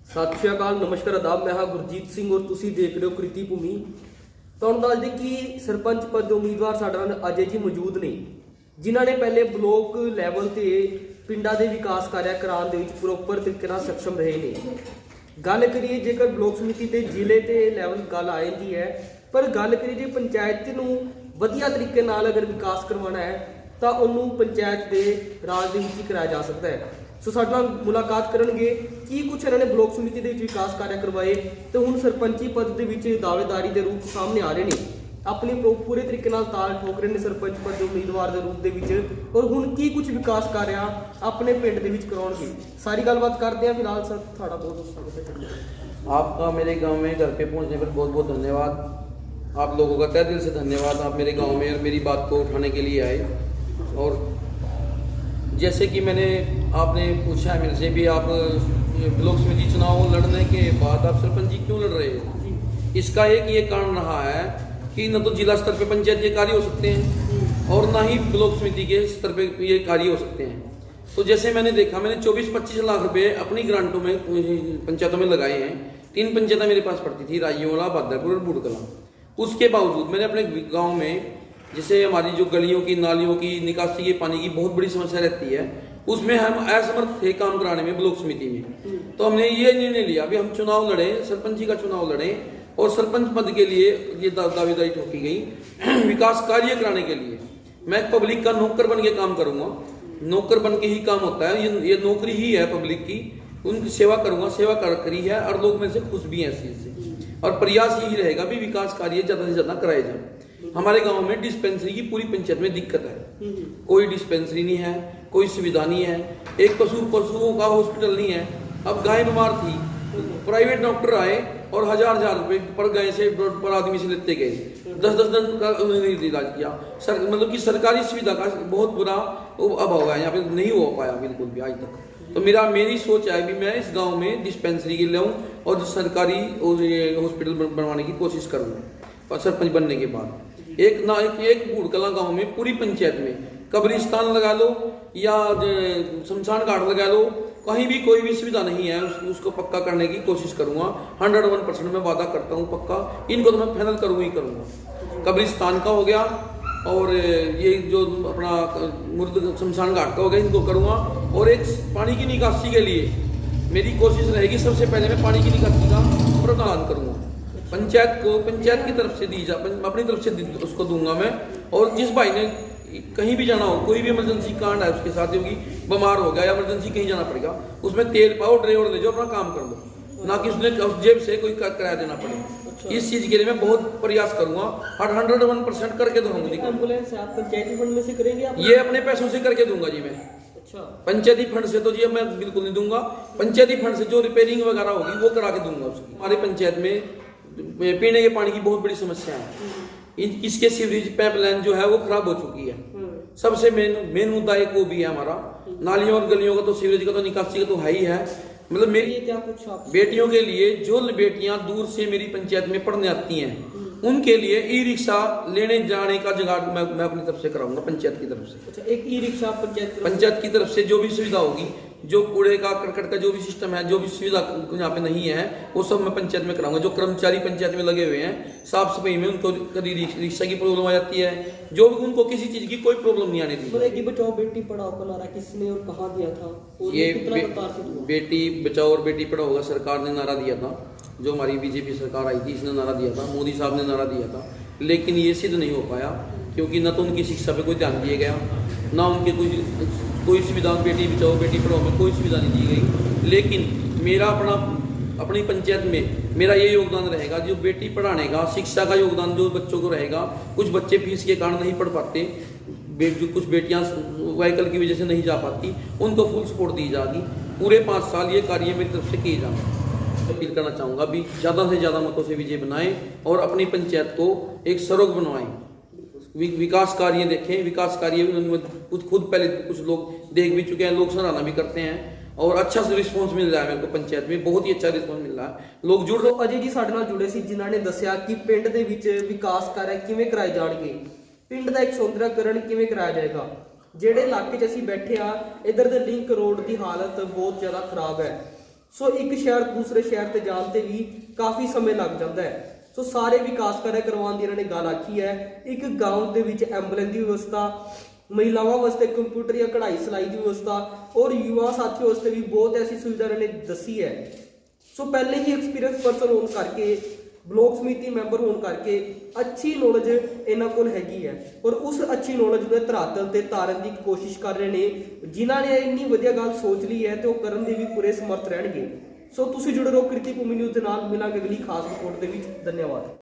ਸਤਿ ਸ਼੍ਰੀ ਅਕਾਲ, ਨਮਸਕਾਰ, ਆਦਾਬ। मैं हाँ गुरजीत सिंह और ਤੁਸੀਂ ਦੇਖ ਰਹੇ ਹੋ ਕ੍ਰਿਤੀ ਭੂਮੀ। ਤੁਹਾਨੂੰ ਦੱਸ ਦੇ ਕਿ ਸਰਪੰਚ ਪਦ ਦੇ ਉਮੀਦਵਾਰ ਸਾਡੇ ਨਾਲ ਅਜੇ ਜੀ ਮੌਜੂਦ ਨੇ, ਜਿਨ੍ਹਾਂ ਨੇ ਪਹਿਲੇ ਬਲੋਕ ਲੈਵਲ ਤੇ ਪਿੰਡਾਂ ਦੇ ਵਿਕਾਸ ਕਾਰਿਆ ਕਰਾਉਣ ਦੇ ਵਿੱਚ ਪ੍ਰੋਪਰ ਤਰੀਕੇ ਨਾਲ ਸક્ષਮ ਰਹੇ ਨੇ। ਗੱਲ ਕਰੀਏ ਜੇਕਰ ਬਲੋਕ ਸਮਿਤੀ ਤੇ ਜ਼ਿਲ੍ਹੇ ਤੇ ਲੈਵਲ ਗੱਲ ਆ ਜਾਂਦੀ ਹੈ, ਪਰ ਗੱਲ ਕਰੀਏ ਜੇ ਪੰਚਾਇਤ ਨੂੰ ਵਧੀਆ ਤਰੀਕੇ ਨਾਲ ਅਗਰ ਵਿਕਾਸ ਕਰਵਾਉਣਾ ਹੈ ਤਾਂ ਉਹਨੂੰ ਪੰਚਾਇਤ ਦੇ ਰਾਜ ਦੇ ਵਿੱਚ ਹੀ ਕਰਾਇਆ ਜਾ ਸਕਦਾ ਹੈ। ਸੋ ਸਾਡੇ ਨਾਲ ਮੁਲਾਕਾਤ ਕਰਨਗੇ ਕੀ ਕੁਛ ਇਹਨਾਂ ਨੇ ਬਲੋਕ ਸਮਿਤੀ ਦੇ ਵਿੱਚ ਵਿਕਾਸ ਕਾਰਿਆ ਕਰਵਾਏ ਤੇ ਹੁਣ ਸਰਪੰਚੀ ਪਦ ਦੇ ਵਿੱਚ ਦਾਅਵੇਦਾਰੀ ਦੇ ਰੂਪ ਸਾਹਮਣੇ ਆ ਰਹੇ ਨੇ, ਆਪਣੀ ਪੂਰੇ ਤਰੀਕੇ ਨਾਲ ਤਾਲ ਠੋਕ ਰਹੇ ਨੇ ਸਰਪੰਚ ਪਦ ਦੇ ਉਮੀਦਵਾਰ ਦੇ ਰੂਪ ਦੇ ਵਿੱਚ, ਔਰ ਹੁਣ ਕੀ ਕੁਛ ਵਿਕਾਸ ਕਾਰਿਆ ਆਪਣੇ ਪਿੰਡ ਦੇ ਵਿੱਚ ਕਰਾਉਣਗੇ। ਸਾਰੀ ਗੱਲਬਾत करते हैं। फिलहाल सर ਤੁਹਾਡਾ बहुत बहुत स्वागत है। आपका मेरे गांव में घर पे पहुंचने पर बहुत बहुत धन्यवाद। आप लोगों का तहे दिल से धन्यवाद। आप मेरे गांव में और मेरी बात को उठाने के लिए आए। और जैसे कि मैंने आपने पूछा है मेरे से भी, आप ब्लॉक समिति चुनाव लड़ने के बाद आप सरपंच जी क्यों लड़ रहे हो, इसका एक ये कारण रहा है कि न तो जिला स्तर पे पंचायत के कार्य हो सकते हैं और ना ही ब्लॉक समिति के स्तर पे ये कार्य हो सकते हैं। तो जैसे मैंने देखा, मैंने 24-25 लाख रुपए अपनी ग्रांटों में पंचायतों में लगाए हैं। 3 पंचायतें मेरे पास पड़ती थी, राजयोला, बादरपुर और बूढ़कला। उसके बावजूद मैंने अपने गाँव में, जैसे हमारी जो गलियों की, नालियों की, निकासी के पानी की बहुत बड़ी समस्या रहती है, उसमें हम असमर्थ थे काम कराने में ब्लॉक समिति में। तो हमने ये निर्णय लिया भी हम चुनाव लड़े, सरपंची का चुनाव लड़े और सरपंच पद के लिए ये दावेदारी ठोकी गई विकास कार्य कराने के लिए। मैं पब्लिक का नौकर बन के काम करूंगा, नौकर बन के ही काम होता है, ये नौकरी ही है पब्लिक की, उनकी सेवा करूंगा, सेवा करी है और लोग मेरे से खुश भी हैं इस चीज से। और प्रयास यही रहेगा भी विकास कार्य ज्यादा से ज्यादा कराए जाए। हमारे गांव में डिस्पेंसरी की पूरी पंचायत में दिक्कत है, कोई डिस्पेंसरी नहीं है, कोई सुविधा नहीं है, एक पशुओं का हॉस्पिटल नहीं है। अब गाय बीमार थी, प्राइवेट डॉक्टर आए और हजार रुपए पर गाय से पर आदमी से लेते गए, 10 दिन का उन्होंने इलाज किया। मतलब कि सरकारी सुविधा का बहुत बुरा अभाव है, यहाँ पे नहीं हो पाया बिल्कुल भी आज तक। तो मेरी सोच है भी मैं इस गांव में डिस्पेंसरी के लाऊं और सरकारी हॉस्पिटल बनवाने की कोशिश करूँ सरपंच बनने के बाद। एक बूढ़कला गांव में पूरी पंचायत में कब्रिस्तान लगा लो या शमशान घाट लगा लो, कहीं भी कोई भी सुविधा नहीं है, उसको पक्का करने की कोशिश करूंगा। 101% मैं वादा करता हूं पक्का, इनको तो मैं फाइनल करूंगा। कब्रिस्तान का हो गया और ये जो अपना मुर्द शमशान घाट का हो गया, इनको करूंगा। और एक पानी की निकासी के लिए मेरी कोशिश रहेगी, सबसे पहले मैं पानी की निकासी का प्रावधान करूंगा। पंचायत की तरफ से अपनी तरफ से उसको दूंगा मैं। और जिस भाई ने कहीं भी जाना हो, कोई भी इमरजेंसी कांड है उसके साथ, होगी बीमार हो गया या इमरजेंसी कहीं जाना पड़ेगा, उसमें तेल पाओ, ड्राइवर ले जाओ, अपना काम कर लो, ना कि उसने जेब से कोई किराया देना पड़े। इस चीज के लिए मैं बहुत प्रयास करूंगा और 101% करके दूंगा। एम्बुलेंस आप पंचायती फंड में से करेंगे आप? ये अपने पैसों से करके दूंगा जी मैं। अच्छा, पंचायती फंड से तो जी मैं बिल्कुल नहीं दूंगा। पंचायती फंड से जो रिपेयरिंग वगैरह होगी वो करा के दूंगा उसकी। हमारे पंचायत में पीने के पानी की बहुत बड़ी समस्या है। इसके सीवरेज पाइपलाइन जो है वो खराब हो चुकी है। सबसे मेन मुद्दा एक वो भी है हमारा, नालियों और गलियों का तो, सीवरेज का तो, निकासी का तो है ही है। मतलब मेरी क्या कुछ बेटियों के लिए, जो बेटियां दूर से मेरी पंचायत में पढ़ने आती हैं, उनके लिए ई रिक्शा लेने जाने का जुगाड़ मैं अपनी तरफ से कराऊंगा पंचायत की तरफ से। अच्छा, एक ई रिक्शा पंचायत की तरफ से जो भी सुविधा होगी, जो कूड़े का, करकट का जो भी सिस्टम है, जो भी सुविधा यहाँ पे नहीं है, वो सब मैं पंचायत में कराऊंगा। जो कर्मचारी पंचायत में लगे हुए हैं साफ सफाई में, उनको कभी रिक्शा की प्रॉब्लम आ जाती है, जो भी उनको किसी चीज की कोई प्रॉब्लम नहीं आने दी। बेटी बचाओ बेटी पढ़ाओ का नारा किसने और कहाँ दिया था? ये बेटी बचाओ और बेटी पढ़ाओ का सरकार ने नारा दिया था, जो हमारी बीजेपी सरकार आई थी, इसने नारा दिया था, मोदी साहब ने नारा दिया था। लेकिन ये सिद्ध नहीं हो पाया, क्योंकि न तो उनकी शिक्षा पे कोई ध्यान दिया गया, ना उनके कोई सुविधा, बेटी बचाओ बेटी पढ़ाओ में कोई सुविधा नहीं दी गई। लेकिन मेरा अपनी पंचायत में मेरा ये योगदान रहेगा, जो बेटी पढ़ाने का, शिक्षा का योगदान जो बच्चों को रहेगा। कुछ बच्चे फीस के कारण नहीं पढ़ पाते, जो कुछ बेटियां व्हीकल की वजह से नहीं जा पाती, उनको फुल सपोर्ट दी जाएगी। पूरे 5 साल ये कार्य मेरी तरफ से किए जाएंगे। अपील करना चाहूँगा भी ज़्यादा से ज़्यादा मतों से विजय बनाएं और अपनी पंचायत को एक सरोग बनवाएं। विकास कार्य देखें, विकास कार्य खुद पहले कुछ लोग देख भी चुके हैं, लोग सराहना भी करते हैं और अच्छा रिस्पॉन्स मिल रहा है मेरे को पंचायत में, बहुत ही अच्छा रिस्पॉन्स मिल रहा है। लोग जुड़ रहे। अजय जी ਸਾਡੇ ਨਾਲ ਜੁੜੇ ਸੀ, ਜਿਨ੍ਹਾਂ ਨੇ ਦੱਸਿਆ ਕਿ ਪਿੰਡ ਦੇ ਵਿੱਚ ਵਿਕਾਸ ਕਾਰਜ ਕਿਵੇਂ ਕਰਾਏ ਜਾਣਗੇ, ਪਿੰਡ ਦਾ ਇੱਕ ਸੌਂਦਰਯਕਰਨ ਕਿਵੇਂ ਕਰਾਇਆ ਜਾਏਗਾ। ਜਿਹੜੇ ਇਲਾਕੇ 'ਚ ਅਸੀਂ ਬੈਠੇ ਆ, ਇਧਰ ਦੇ ਲਿੰਕ ਰੋਡ ਦੀ ਹਾਲਤ ਬਹੁਤ ਜ਼ਿਆਦਾ ਖਰਾਬ ਹੈ। ਸੋ ਇੱਕ ਸ਼ਹਿਰ ਤੋਂ ਦੂਸਰੇ ਸ਼ਹਿਰ ਤੇ ਜਾਣ ਤੇ ਵੀ ਕਾਫੀ ਸਮੇਂ ਲੱਗ ਜਾਂਦਾ ਹੈ। ਸੋ ਸਾਰੇ ਵਿਕਾਸ ਕਾਰਜ ਕਰਵਾਉਣ ਦੀ ਇਹਨਾਂ ਨੇ ਗੱਲ ਆਖੀ ਹੈ। ਇੱਕ ਗਾਉਂ ਦੇ ਵਿੱਚ ਐਂਬੂਲੈਂਸ ਦੀ ਵਿਵਸਥਾ, ਮਹਿਲਾਵਾਂ ਵਾਸਤੇ ਕੰਪਿਊਟਰ ਜਾਂ ਕਢਾਈ ਸਿਲਾਈ ਦੀ ਵਿਵਸਥਾ ਔਰ ਯੁਵਾ ਸਾਥੀਆਂ ਵਾਸਤੇ ਵੀ ਬਹੁਤ ਐਸੀ ਸੁਵਿਧਾ ਇਹਨਾਂ ਨੇ ਦੱਸੀ ਹੈ। ਸੋ ਪਹਿਲੇ ਹੀ ਐਕਸਪੀਰੀਅੰਸ ਪਰਸਨ ਹੋਣ ਕਰਕੇ, ਬਲਾਕ ਸਮਿਤੀ ਮੈਂਬਰ ਹੋਣ ਕਰਕੇ ਅੱਛੀ ਨੌਲੇਜ ਇਹਨਾਂ ਕੋਲ ਹੈਗੀ ਹੈ ਔਰ ਉਸ ਅੱਛੀ ਨੌਲੇਜ ਨੂੰ ਧਰਾਤਲ ਤੇ ਤਾਰਨ ਦੀ ਕੋਸ਼ਿਸ਼ ਕਰ ਰਹੇ ਨੇ। ਜਿਨ੍ਹਾਂ ਨੇ ਇੰਨੀ ਵਧੀਆ ਗੱਲ ਸੋਚ ਲਈ ਹੈ ਤੇ ਉਹ ਕਰਨ ਦੇ ਵੀ ਪੂਰੇ ਸਮਰਥ ਰਹਿਣਗੇ। ਸੋ ਤੁਸੀਂ ਜੁੜੇ ਰਹੋ ਕਿਰਤੀ ਭੂਮੀ ਨਿਊਜ਼ ਦੇ ਨਾਲ। ਮਿਲਾਂਗੇ ਅਗਲੀ ਖਾਸ ਰਿਪੋਰਟ ਦੇ ਵਿੱਚ। ਧੰਨਵਾਦ।